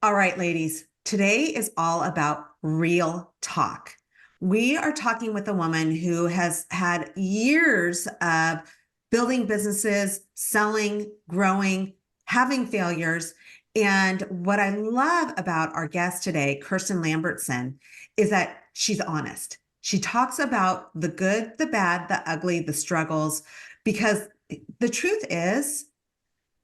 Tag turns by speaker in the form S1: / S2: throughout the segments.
S1: All right, ladies, today is all about real talk. We are talking with a woman who has had years of building businesses, selling, growing, having failures. And what I love about our guest today, Kirsten Lambertsen, is that she's honest. She talks about the good, the bad, the ugly, the struggles, because the truth is,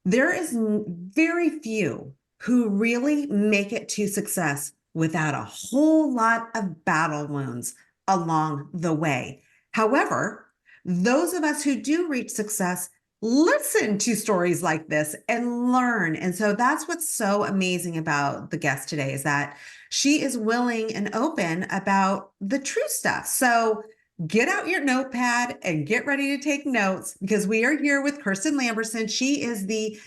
S1: there is very few who really make it to success without a whole lot of battle wounds along the way. However, those of us who do reach success listen to stories like this and learn. And so that's what's so amazing about the guest today is that she is willing and open about the true stuff. So get out your notepad and get ready to take notes because we are here with Kirsten Lambertsen. She is the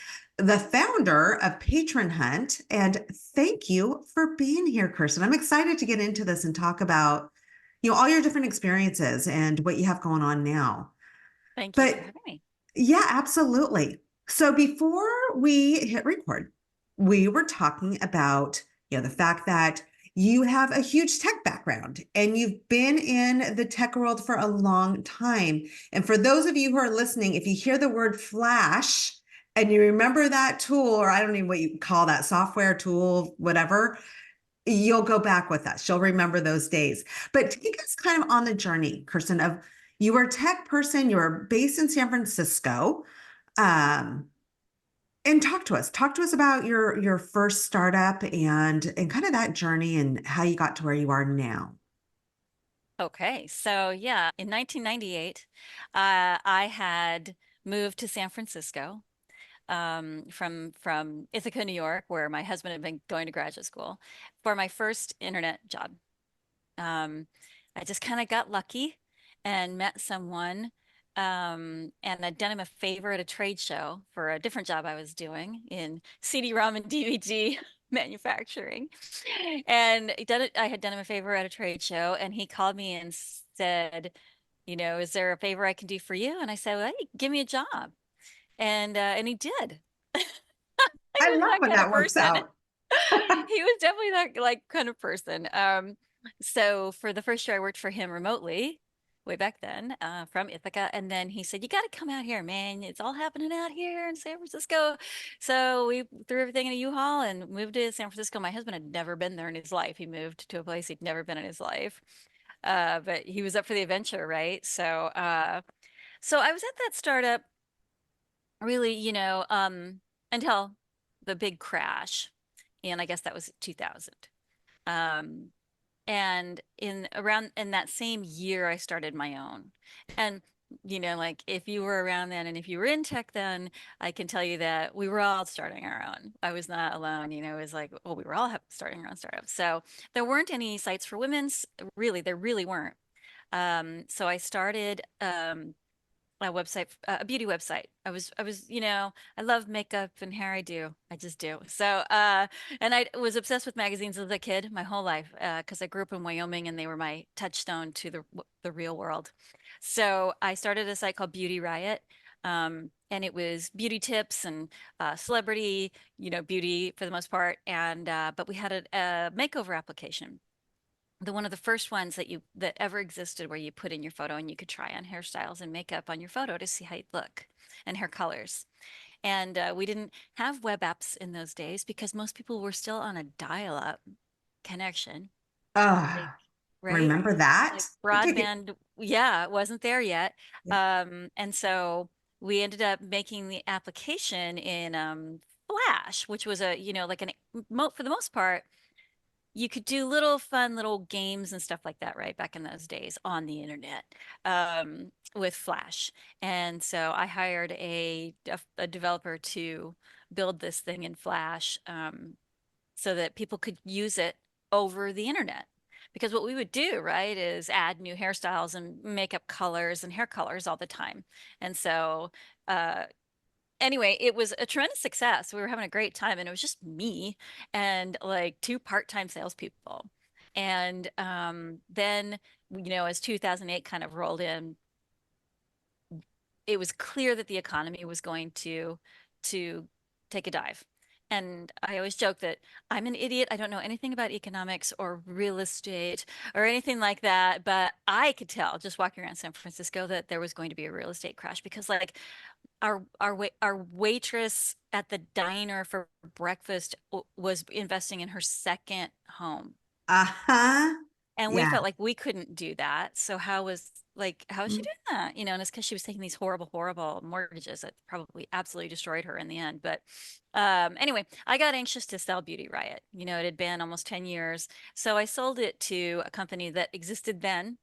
S1: founder of Patron Hunt. And thank you for being here, Kirsten. I'm excited to get into this and talk about, all your different experiences and what you have going on now.
S2: Thank you
S1: But
S2: for having me.
S1: yeah, absolutely. So before we hit record, we were talking about, the fact that you have a huge tech background and you've been in the tech world for a long time. And for those of you who are listening, if you hear the word Flash and you remember that tool, or I don't know what you call that software tool, whatever, you'll go back with us. You'll remember those days. But take us kind of on the journey, Kirsten, of you were a tech person, you were based in San Francisco. Um, and talk to us. Talk to us about your first startup and kind of that journey and how you got to where you are now.
S2: Okay, so yeah, in 1998, I had moved to San Francisco from Ithaca, New York, where my husband had been going to graduate school for my first internet job. Um, I just kind of got lucky and met someone, and I'd done him a favor at a trade show for a different job I was doing in CD-ROM and DVD manufacturing. And I had done him a favor at a trade show, and he called me and said, is there a favor I can do for you? And I said, well, give me a job. And he did. He
S1: I
S2: was
S1: love
S2: that
S1: when
S2: kind of
S1: that works
S2: person.
S1: out.
S2: He was definitely that like kind of person. So for the first year I worked for him remotely, way back then, from Ithaca, and then he said, "You got to come out here, man. It's all happening out here in San Francisco." So we threw everything in a U-Haul and moved to San Francisco. My husband had never been there in his life. He moved to a place he'd never been in his life. But he was up for the adventure, right? So I was at that startup really, until the big crash. And I guess that was 2000. Um, and in that same year, I started my own. And, like if you were around then and if you were in tech then, I can tell you that we were all starting our own. I was not alone, it was like, well, we were all starting our own startups. So there weren't any sites for women's, really, there really weren't. So I started, a website, a beauty website. I love makeup and hair. I do. I just do. And I was obsessed with magazines as a kid my whole life, because I grew up in Wyoming and they were my touchstone to the real world. So I started a site called BeautyRiot. And it was beauty tips and celebrity, beauty for the most part. But we had a makeover application, the one of the first ones that ever existed, where you put in your photo and you could try on hairstyles and makeup on your photo to see how you look and hair colors. And we didn't have web apps in those days because most people were still on a dial-up connection, like, right?
S1: Remember that?
S2: Like broadband, yeah, it wasn't there yet. And so we ended up making the application in Flash, which was like for the most part, you could do little fun little games and stuff like that, right? Back in those days on the internet, with Flash. And so I hired a developer to build this thing in Flash, so that people could use it over the internet. Because what we would do, right, is add new hairstyles and makeup colors and hair colors all the time. And so, uh, anyway, it was a tremendous success. We were having a great time, and it was just me and like two part-time salespeople. And then, as 2008 kind of rolled in, it was clear that the economy was going to take a dive. And I always joke that I'm an idiot. I don't know anything about economics or real estate or anything like that. But I could tell just walking around San Francisco that there was going to be a real estate crash because like our waitress at the diner for breakfast was investing in her second home.
S1: Uh-huh.
S2: And we
S1: Yeah.
S2: felt like we couldn't do that. So how was she doing that? You know, and it's because she was taking these horrible, horrible mortgages that probably absolutely destroyed her in the end. But anyway, I got anxious to sell BeautyRiot. You know, it had been almost 10 years. So I sold it to a company that existed then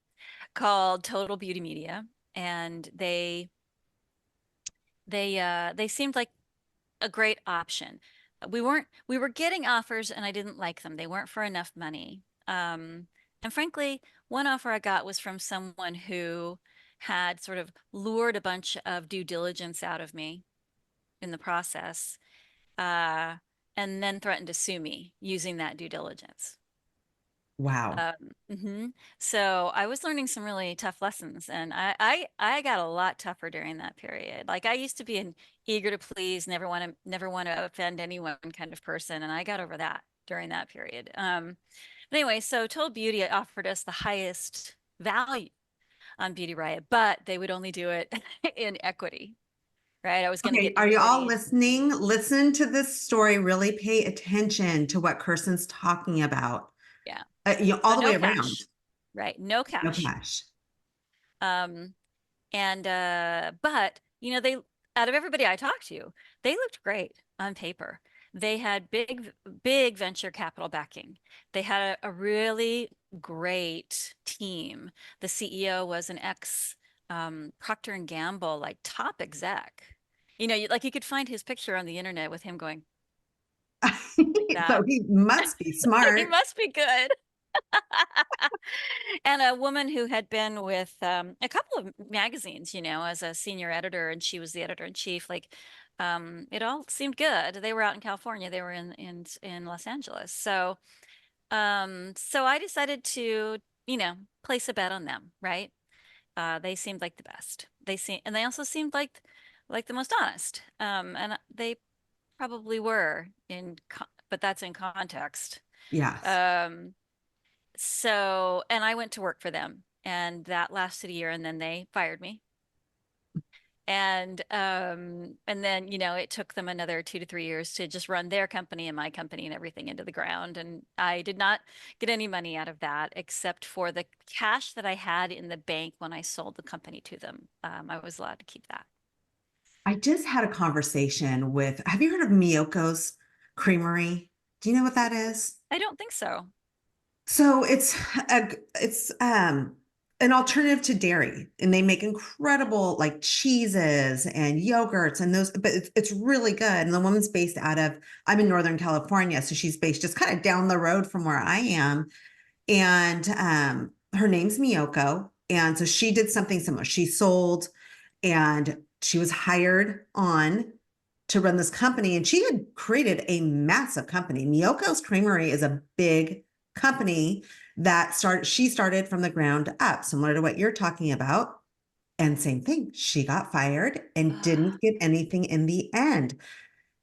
S2: called Total Beauty Media. And they seemed like a great option. We were getting offers and I didn't like them. They weren't for enough money. And frankly, one offer I got was from someone who had sort of lured a bunch of due diligence out of me in the process, uh, and then threatened to sue me using that due diligence.
S1: Wow.
S2: Um, mhm. So I was learning some really tough lessons, and I got a lot tougher during that period. Like I used to be an eager to please, never want to offend anyone kind of person, and I got over that during that period. But anyway, so Total Beauty offered us the highest value on BeautyRiot, but they would only do it in equity, right? I was going to
S1: Okay,
S2: get
S1: are you all
S2: equity.
S1: listening? Listen to this story. Really pay attention to what Kirsten's talking about.
S2: Yeah.
S1: All
S2: So
S1: the
S2: no
S1: way around.
S2: cash, right? No
S1: No
S2: cash.
S1: cash.
S2: Um, And but you know, they out of everybody I talked to, they looked great on paper. They had big venture capital backing. They had a really great team. The CEO was an ex Procter and Gamble like top exec. You know, like you could find his picture on the internet with him going like
S1: So
S2: that.
S1: he must be
S2: He
S1: smart.
S2: must be good. And a woman who had been with a couple of magazines, you know, as a senior editor, and she was the editor in chief. Like, it all seemed good. They were out in California. They were in Los Angeles. So, so I decided to, you know, place a bet on them. Right? They seemed like the best. And they also seemed like the most honest. And they probably were but that's in context.
S1: Yes.
S2: Um, and I went to work for them, and that lasted a year, and then they fired me. And then, you know, it took them another 2 to 3 years to just run their company and my company and everything into the ground. And I did not get any money out of that except for the cash that I had in the bank when I sold the company to them. I was allowed to keep that.
S1: I just had a conversation with, have you heard of Miyoko's Creamery? Do you know what that is?
S2: I don't think so.
S1: So it's an alternative to dairy, and they make incredible like cheeses and yogurts and those, but it's really good. And the woman's based out of, I'm in Northern California, so she's based just kind of down the road from where I am. And her name's Miyoko. And so she did something similar. She sold and she was hired on to run this company. And she had created a massive company. Miyoko's Creamery is a big company she started from the ground up, similar to what you're talking about. And same thing, she got fired and didn't get anything in the end.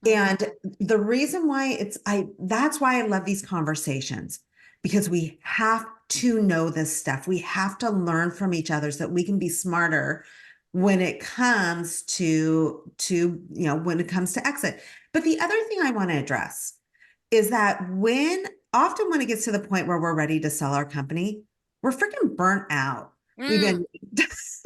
S2: Mhm.
S1: And the reason why that's why I love these conversations, because we have to know this stuff. We have to learn from each other so that we can be smarter when it comes when it comes to exit. But the other thing I want to address is that often when it gets to the point where we're ready to sell our company, we're freaking burnt out. We've
S2: Mm.
S1: been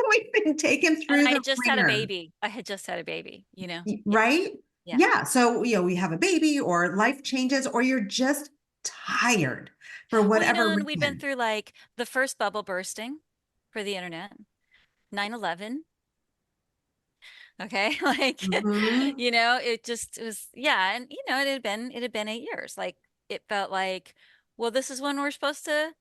S1: we've been taken
S2: And
S1: through
S2: I
S1: the
S2: had just had a
S1: ringer.
S2: baby. I had just had a baby, you know? Yeah.
S1: Right?
S2: Yeah.
S1: Yeah. So, we have a baby or life changes or you're just tired for
S2: Well, you
S1: whatever
S2: know, and we've been
S1: reason.
S2: through like the first bubble bursting for the internet, 9/11. Okay. Like,
S1: Mhm.
S2: you know, it was, yeah. And, you know, it had been 8 years. Like, it felt like, well, this is when we're supposed to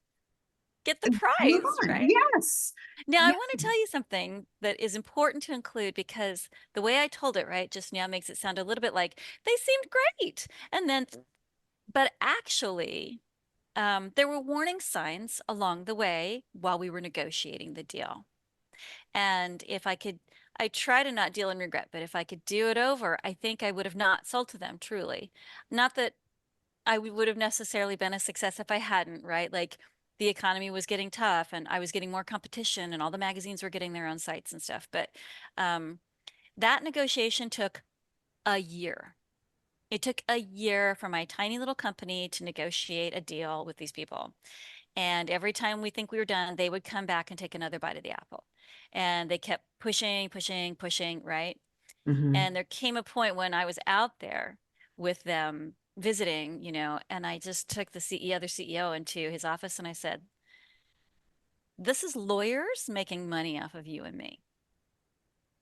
S2: get the
S1: Move
S2: prize,
S1: on.
S2: right?
S1: Yes.
S2: Now, I
S1: Yeah.
S2: want to tell you something that is important to include because the way I told it, right, just now makes it sound a little bit like they seemed great. But actually, there were warning signs along the way while we were negotiating the deal. And if I try to not deal in regret, but if I could do it over, I think I would have not sold to them truly. Not that I would have necessarily been a success if I hadn't, right? Like the economy was getting tough and I was getting more competition and all the magazines were getting their own sites and stuff. But um, that negotiation took a year. It took a year for my tiny little company to negotiate a deal with these people. And every time we think we were done, they would come back and take another bite of the apple. And they kept pushing, pushing, pushing, right?
S1: Hmm.
S2: And there came a point when I was out there with them visiting, and I just took the other CEO into his office and I said, "This is lawyers making money off of you and me.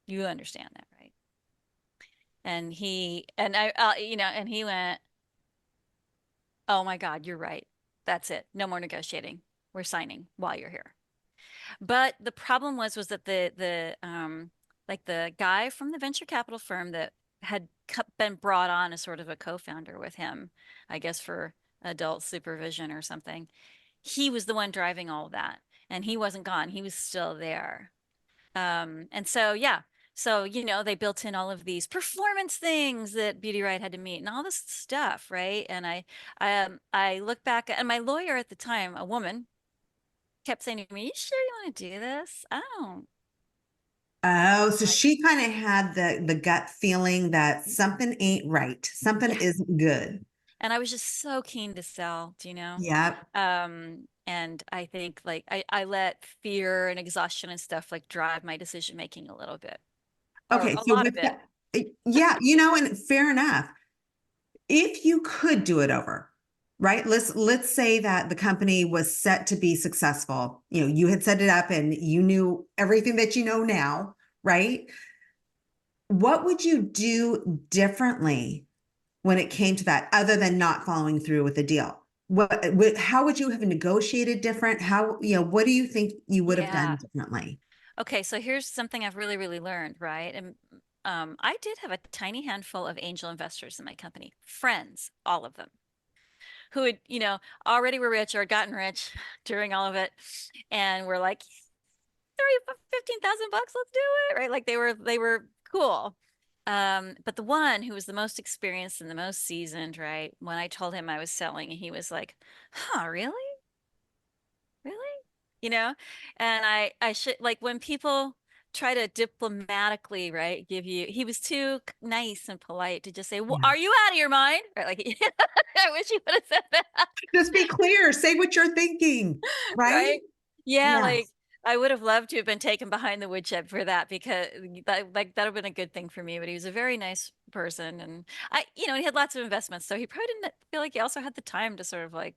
S2: You understand that, right?" And and he went, "Oh my God, you're right. That's it. No more negotiating. We're signing while you're here." But the problem was that like the guy from the venture capital firm that had been brought on as sort of a co-founder with him, I guess for adult supervision or something, he was the one driving all of that, and he wasn't gone. He was still there. And so yeah, so they built in all of these performance things that BeautyRiot had to meet and all this stuff, right? And I look back, and my lawyer at the time, a woman, kept saying to me, "You sure you want to do this? I don't
S1: Oh, so
S2: like."
S1: she kind of had the gut feeling that something ain't right. Something
S2: Yeah.
S1: isn't good.
S2: And I was just so keen to sell, do you know?
S1: Yep.
S2: And I think like I let fear and exhaustion and stuff like drive my decision making a little bit, or
S1: Okay,
S2: a
S1: so
S2: lot of
S1: with
S2: it.
S1: that, yeah, and fair enough. If you could do it over, right? Let's say that the company was set to be successful. You had set it up and you knew everything that you know now, right? What would you do differently when it came to that, other than not following through with the deal? How would you have negotiated different? What do you think you would have done
S2: Yeah.
S1: differently?
S2: Okay, so here's something I've really, really learned, right? And I did have a tiny handful of angel investors in my company, friends, all of them, who had, already were rich or had gotten rich during all of it, and were like, 15,000 bucks, let's do it, right? Like they were cool. But the one who was the most experienced and the most seasoned, right? When I told him I was selling, he was like, "Huh, really? Really?" You know? And I should like when people try to diplomatically, right, give you, he was too nice and polite to just say, "Well,
S1: Yeah.
S2: are you out of your mind?" Right? Like I wish he would have said that.
S1: Just be clear, say what you're thinking, right?
S2: Right? Yeah, like
S1: Yes.
S2: I would have loved to have been taken behind the woodshed for that, because that would have been a good thing for me. But he was a very nice person, and he had lots of investments, so he probably didn't feel like he also had the time to sort of like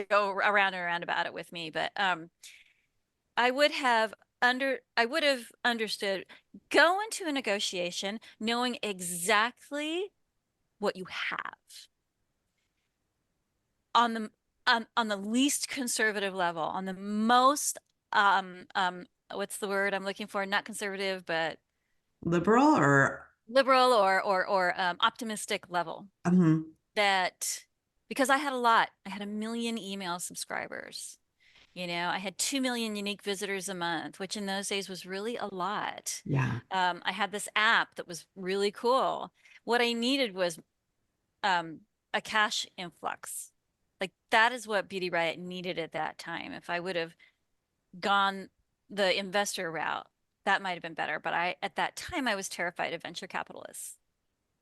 S2: go around and around about it with me. But I would have I would have understood, go into a negotiation knowing exactly what you have on the on the least conservative level, on the most what's the word I'm looking for? Not conservative, but
S1: Liberal or
S2: liberal or optimistic level.
S1: mhm.
S2: That because I had a lot, I had 1 million email subscribers. I had 2 million unique visitors a month, which in those days was really a lot.
S1: Yeah.
S2: I had this app that was really cool. What I needed was um, a cash influx. Like that is what BeautyRiot needed at that time. If I would have gone the investor route, that might have been better. But at that time, I was terrified of venture capitalists,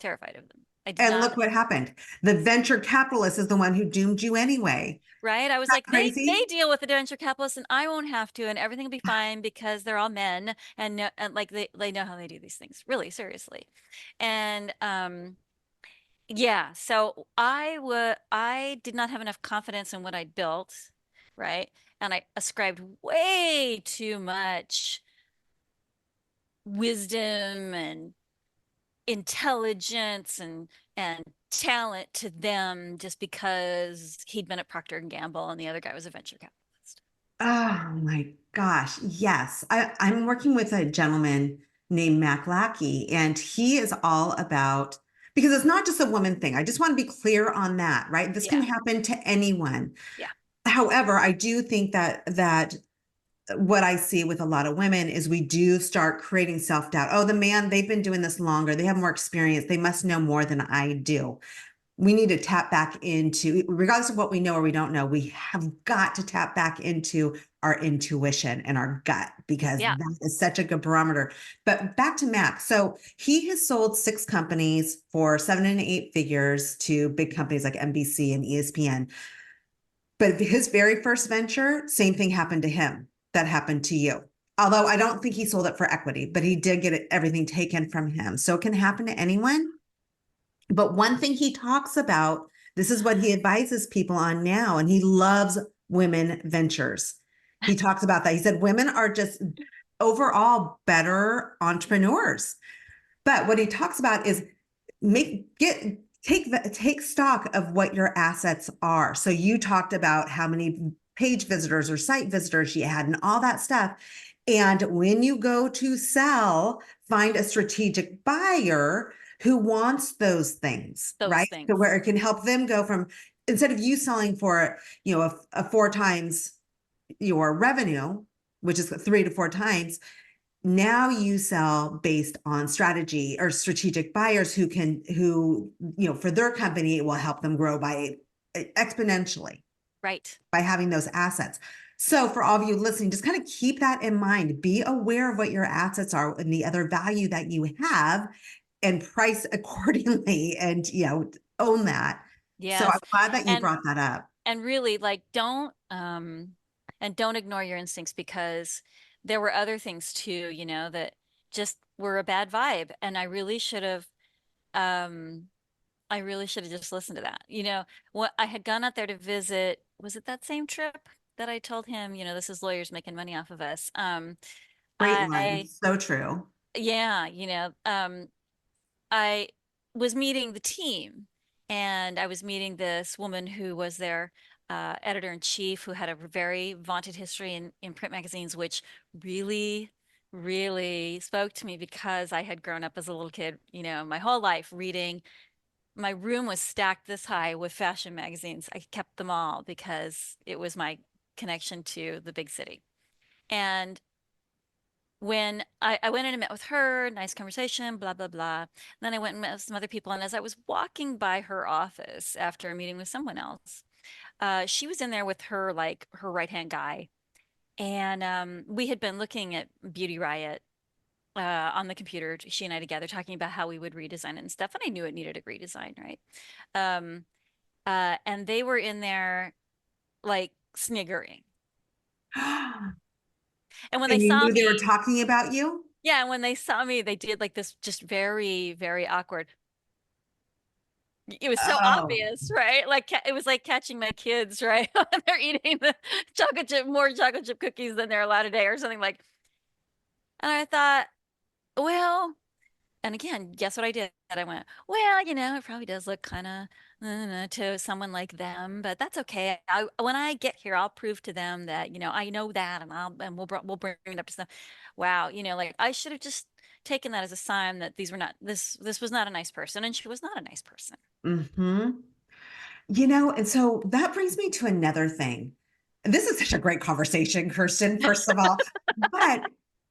S2: terrified of them. I did
S1: And
S2: not,
S1: look what happened. The venture capitalist is the one who doomed you anyway.
S2: right? I was
S1: That
S2: like, they
S1: crazy?
S2: deal with the venture capitalists and I won't have to, and everything will be fine because they're all men and like they know how they do these things, really seriously. And yeah, so I did not have enough confidence in what I'd built, right? And I ascribed way too much wisdom and intelligence and talent to them just because he'd been at Procter and Gamble and the other guy was a venture capitalist.
S1: Oh my gosh. Yes. I'm working with a gentleman named Mac Lackey, and he is all about, because it's not just a woman thing. I just want to be clear on that, right? This can
S2: Yeah,
S1: happen to anyone.
S2: yeah,
S1: However, I do think that what I see with a lot of women is we do start creating self-doubt. Oh, the man, they've been doing this longer. They have more experience. They must know more than I do. We need to tap back into, regardless of what we know or we don't know, we have got to tap back into our intuition and our gut, because
S2: Yeah.
S1: that is such a good barometer. But back to Mac. So he has sold 6 companies for 7 and 8 figures to big companies like NBC and ESPN. But his very first venture, same thing happened to him that happened to you. Although I don't think he sold it for equity, but he did get everything taken from him. So it can happen to anyone. But one thing he talks about, this is what he advises people on now, and he loves women ventures. He talks about that. He said women are just overall better entrepreneurs. But what he talks about is take stock of what your assets are. So you talked about how many page visitors or site visitors you had and all that stuff. And when you go to sell, find a strategic buyer who wants those things,
S2: Those
S1: right?
S2: things.
S1: So where it can help them go from, instead of you selling for, a 4 times your revenue, which is 3 to 4 times, now you sell based on strategy or strategic buyers who for their company, it will help them grow by exponentially
S2: Right.
S1: by having those assets. So for all of you listening, just kind of keep that in mind. Be aware of what your assets are and the other value that you have, and price accordingly, and own that. So I'm
S2: Yes.
S1: glad that you
S2: And
S1: brought that up.
S2: and really, like, don't ignore your instincts, because there were other things too, that just were a bad vibe. And um I really should have just listened to that. What I had gone out there to visit, was it that same trip that I told him, this is lawyers making money off of us.
S1: Great line.
S2: I
S1: So true.
S2: Yeah, I was meeting the team, and I was meeting this woman who was their editor in chief, who had a very vaunted history in print magazines, which really, really spoke to me, because I had grown up as a little kid, my whole life reading. My room was stacked this high with fashion magazines. I kept them all because it was my connection to the big city. And when I went in and met with her, nice conversation, blah, blah, blah. And then I went and met with some other people. And as I was walking by her office after a meeting with someone else, she was in there with her, like, her right-hand guy. And we had been looking at BeautyRiot on the computer, she and I together, talking about how we would redesign it and stuff. And I knew it needed a redesign, right? Um, and they were in there, like, sniggering. And when they
S1: And you
S2: saw
S1: knew they were
S2: me,
S1: talking about you?
S2: yeah, and when they saw me, they did like this just very, very awkward. It was so
S1: Oh.
S2: obvious, right? Like, it was like catching my kids, right? When they're eating the more chocolate chip cookies than they're allowed a day or something like. And I thought, well, and again, guess what I did? I went, well, it probably does look kind of to someone like them, but that's okay. When I get here, I'll prove to them that, I know that, and we'll bring it up to them. Wow, like, I should have just taken that as a sign that this was not a nice person, and she was not a nice person.
S1: Mm-hmm. And so that brings me to another thing. This is such a great conversation, Kirsten, first of all, but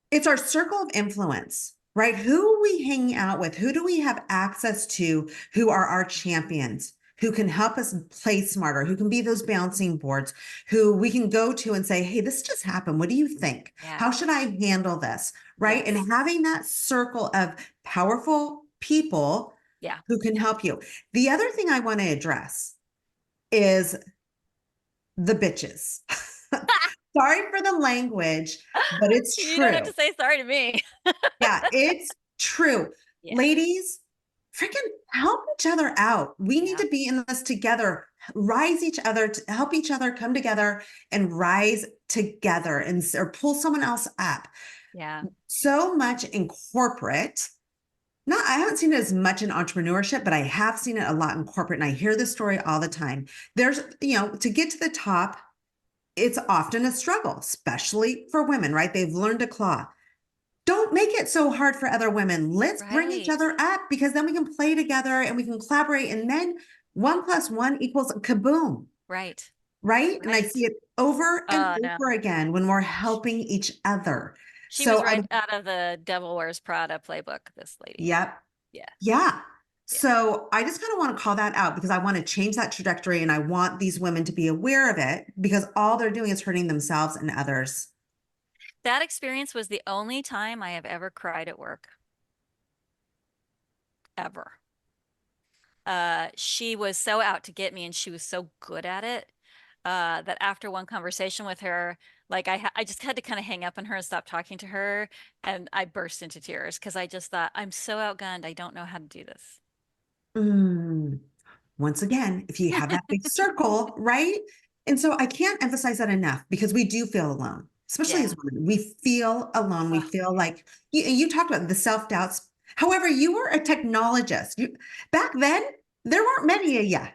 S1: it's our circle of influence, right? Who are we hanging out with? Who do we have access to who are our champions, who can help us play smarter, who can be those bouncing boards, who we can go to and say, hey, this just happened. What do you think?
S2: Yeah.
S1: How should I handle this? Right.
S2: Yes.
S1: And having that circle of powerful people
S2: Yeah.
S1: who can help you. The other thing I want to address is the bitches. Sorry for the language, but it's
S2: You don't have
S1: true.
S2: to say sorry to me.
S1: Yeah, it's true.
S2: Yeah.
S1: Ladies, freaking help each other out. We need
S2: Yeah.
S1: to be in this together, rise each other, to help each other come together and rise together, and or pull someone else up.
S2: Yeah.
S1: So much in corporate. Not, I haven't seen it as much in entrepreneurship, but I have seen it a lot in corporate. And I hear this story all the time. There's, to get to the top, it's often a struggle, especially for women, right? They've learned to claw. Don't make it so hard for other women. Let's bring each
S2: Right.
S1: other up, because then we can play together and we can collaborate. And then 1 + 1 = kaboom.
S2: Right.
S1: right? And I
S2: Right.
S1: see it over and
S2: Oh no.
S1: over again when we're helping each other.
S2: She was
S1: So
S2: right out of the Devil Wears Prada playbook, this lady.
S1: yep.
S2: Yeah.
S1: Yeah.
S2: Yeah.
S1: So I just kind of want to call that out because I want to change that trajectory and I want these women to be aware of it because all they're doing is hurting themselves and others.
S2: That experience was the only time I have ever cried at work, ever. She was so out to get me and she was so good at it, that after one conversation with her, like I just had to kind of hang up on her and stop talking to her. And I burst into tears because I just thought, I'm so outgunned. I don't know how to do this.
S1: Mm. Once again, if you have that big circle, right? And so I can't emphasize that enough because we do feel alone, especially
S2: Yeah.
S1: as women. We feel alone. We
S2: Ugh.
S1: feel like you talked about the self doubts. However, you were a technologist. Back then, there weren't many of you.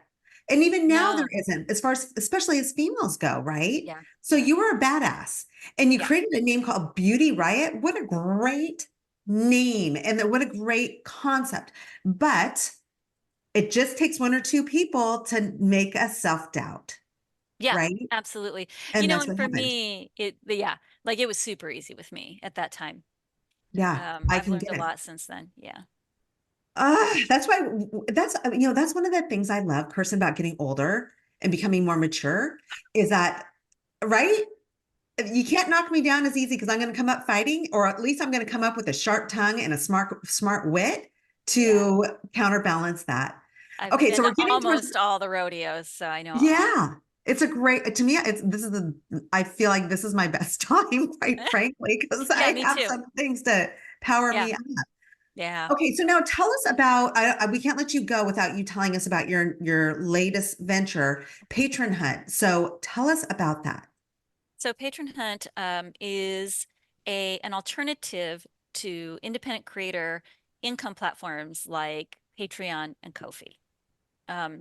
S1: And even now, there
S2: No.
S1: isn't, as far as especially as females go, right?
S2: Yeah.
S1: So
S2: Yeah.
S1: you were a badass and you
S2: Yeah.
S1: created a name called BeautyRiot. What a great name and what a great concept. But it just takes one or two people to make us self-doubt,
S2: Yeah,
S1: right?
S2: absolutely.
S1: And that's
S2: And
S1: what
S2: for
S1: happened.
S2: me, yeah, like it was super easy with me at that time.
S1: Yeah, I
S2: I've
S1: can
S2: learned
S1: get
S2: a
S1: it.
S2: lot since then. Yeah.
S1: That's why that's one of the things I love, Kirsten, about getting older and becoming more mature is that, right? You can't knock me down as easy because I'm going to come up fighting, or at least I'm going to come up with a sharp tongue and a smart wit
S2: Yeah.
S1: to counterbalance that.
S2: I've
S1: Okay, so
S2: been
S1: we're getting towards
S2: almost all the rodeos, so I know all.
S1: yeah. It's a great to me. I feel like this is my best time, quite frankly, because
S2: Yeah,
S1: I
S2: me
S1: have
S2: too.
S1: some things to power
S2: Yeah.
S1: me up.
S2: Yeah.
S1: Okay, so now tell us about. We can't let you go without you telling us about your latest venture, Patron Hunt. So tell us about that.
S2: So Patron Hunt is an alternative to independent creator income platforms like Patreon and Ko-fi.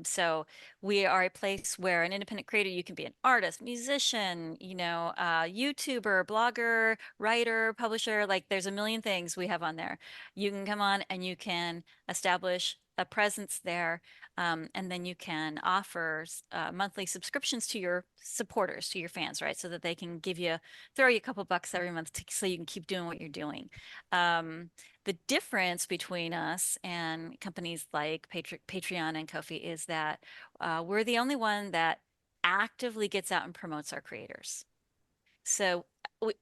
S2: So we are a place where an independent creator, you can be an artist, musician, YouTuber, blogger, writer, publisher, like there's a million things we have on there. You can come on and you can establish a presence there. And then you can offer monthly subscriptions to your supporters, to your fans, right? So that they can throw you a couple bucks every month so you can keep doing what you're doing. Um, the difference between us and companies like Patreon and Ko-fi is that we're the only one that actively gets out and promotes our creators. So I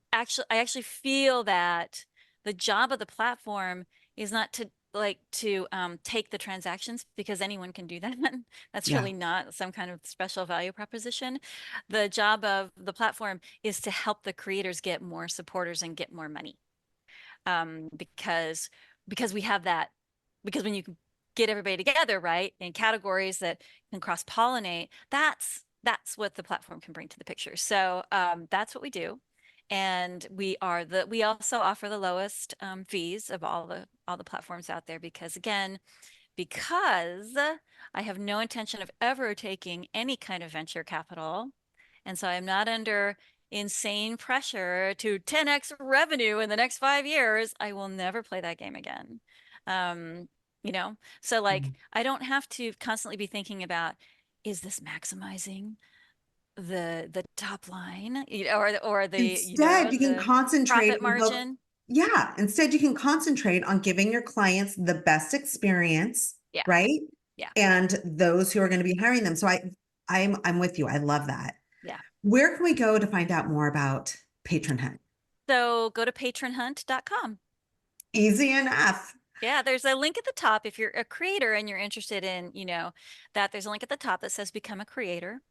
S2: actually feel that the job of the platform is not to take the transactions because anyone can do that. That's
S1: Yeah.
S2: really not some kind of special value proposition. The job of the platform is to help the creators get more supporters and get more money, because we have that, because when you can get everybody together, right, in categories that can cross-pollinate, that's what the platform can bring to the picture. So that's what we do. And we also offer the lowest fees of all the platforms out there because I have no intention of ever taking any kind of venture capital. And so I'm not under insane pressure to 10x revenue in the next 5 years. I will never play that game again. Um, so like I don't have to constantly be thinking about, is this maximizing the top line, or
S1: Instead, you can
S2: the
S1: concentrate
S2: profit
S1: on
S2: margin?
S1: yeah, instead you can concentrate on giving your clients the best experience,
S2: Yeah,
S1: right?
S2: yeah,
S1: And those who are going to be hiring them. So I'm with you. I love that.
S2: yeah.
S1: Where can we go to find out more about Patron Hunt?
S2: So go to patronhunt.com.
S1: Easy enough.
S2: Yeah, there's a link at the top if you're a creator and you're interested in, that there's a link at the top that says become a creator.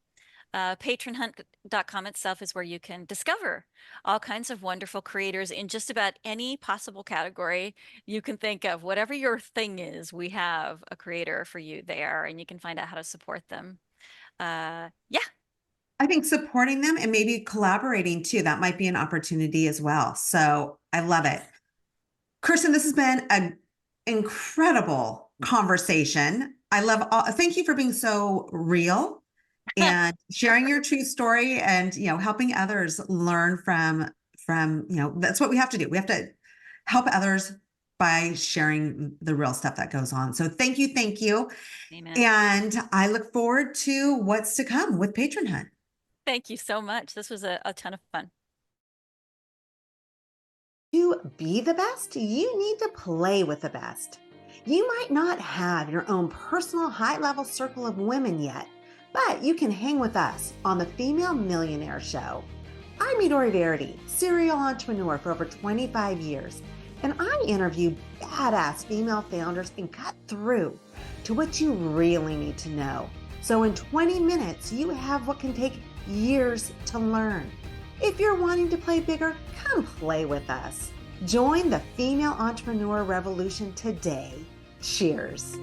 S2: Patronhunt.com itself is where you can discover all kinds of wonderful creators in just about any possible category you can think of. Whatever your thing is, we have a creator for you there, and you can find out how to support them. Yeah.
S1: I think supporting them and maybe collaborating too, that might be an opportunity as well. So I love it.
S2: Yes.
S1: Kirsten, this has been an incredible conversation. Thank you for being so real and sharing your true story and, helping others learn from, that's what we have to do. We have to help others by sharing the real stuff that goes on. So thank you. Thank you.
S2: Amen.
S1: And I look forward to what's to come with Patron Hunt.
S2: Thank you so much. This was a ton of fun.
S1: To be the best, you need to play with the best. You might not have your own personal high level circle of women yet, but you can hang with us on the Female Millionaire Show. I'm Midori Verity, serial entrepreneur for over 25 years, and I interview badass female founders and cut through to what you really need to know. So in 20 minutes, you have what can take years to learn. If you're wanting to play bigger, come play with us. Join the female entrepreneur revolution today. Cheers.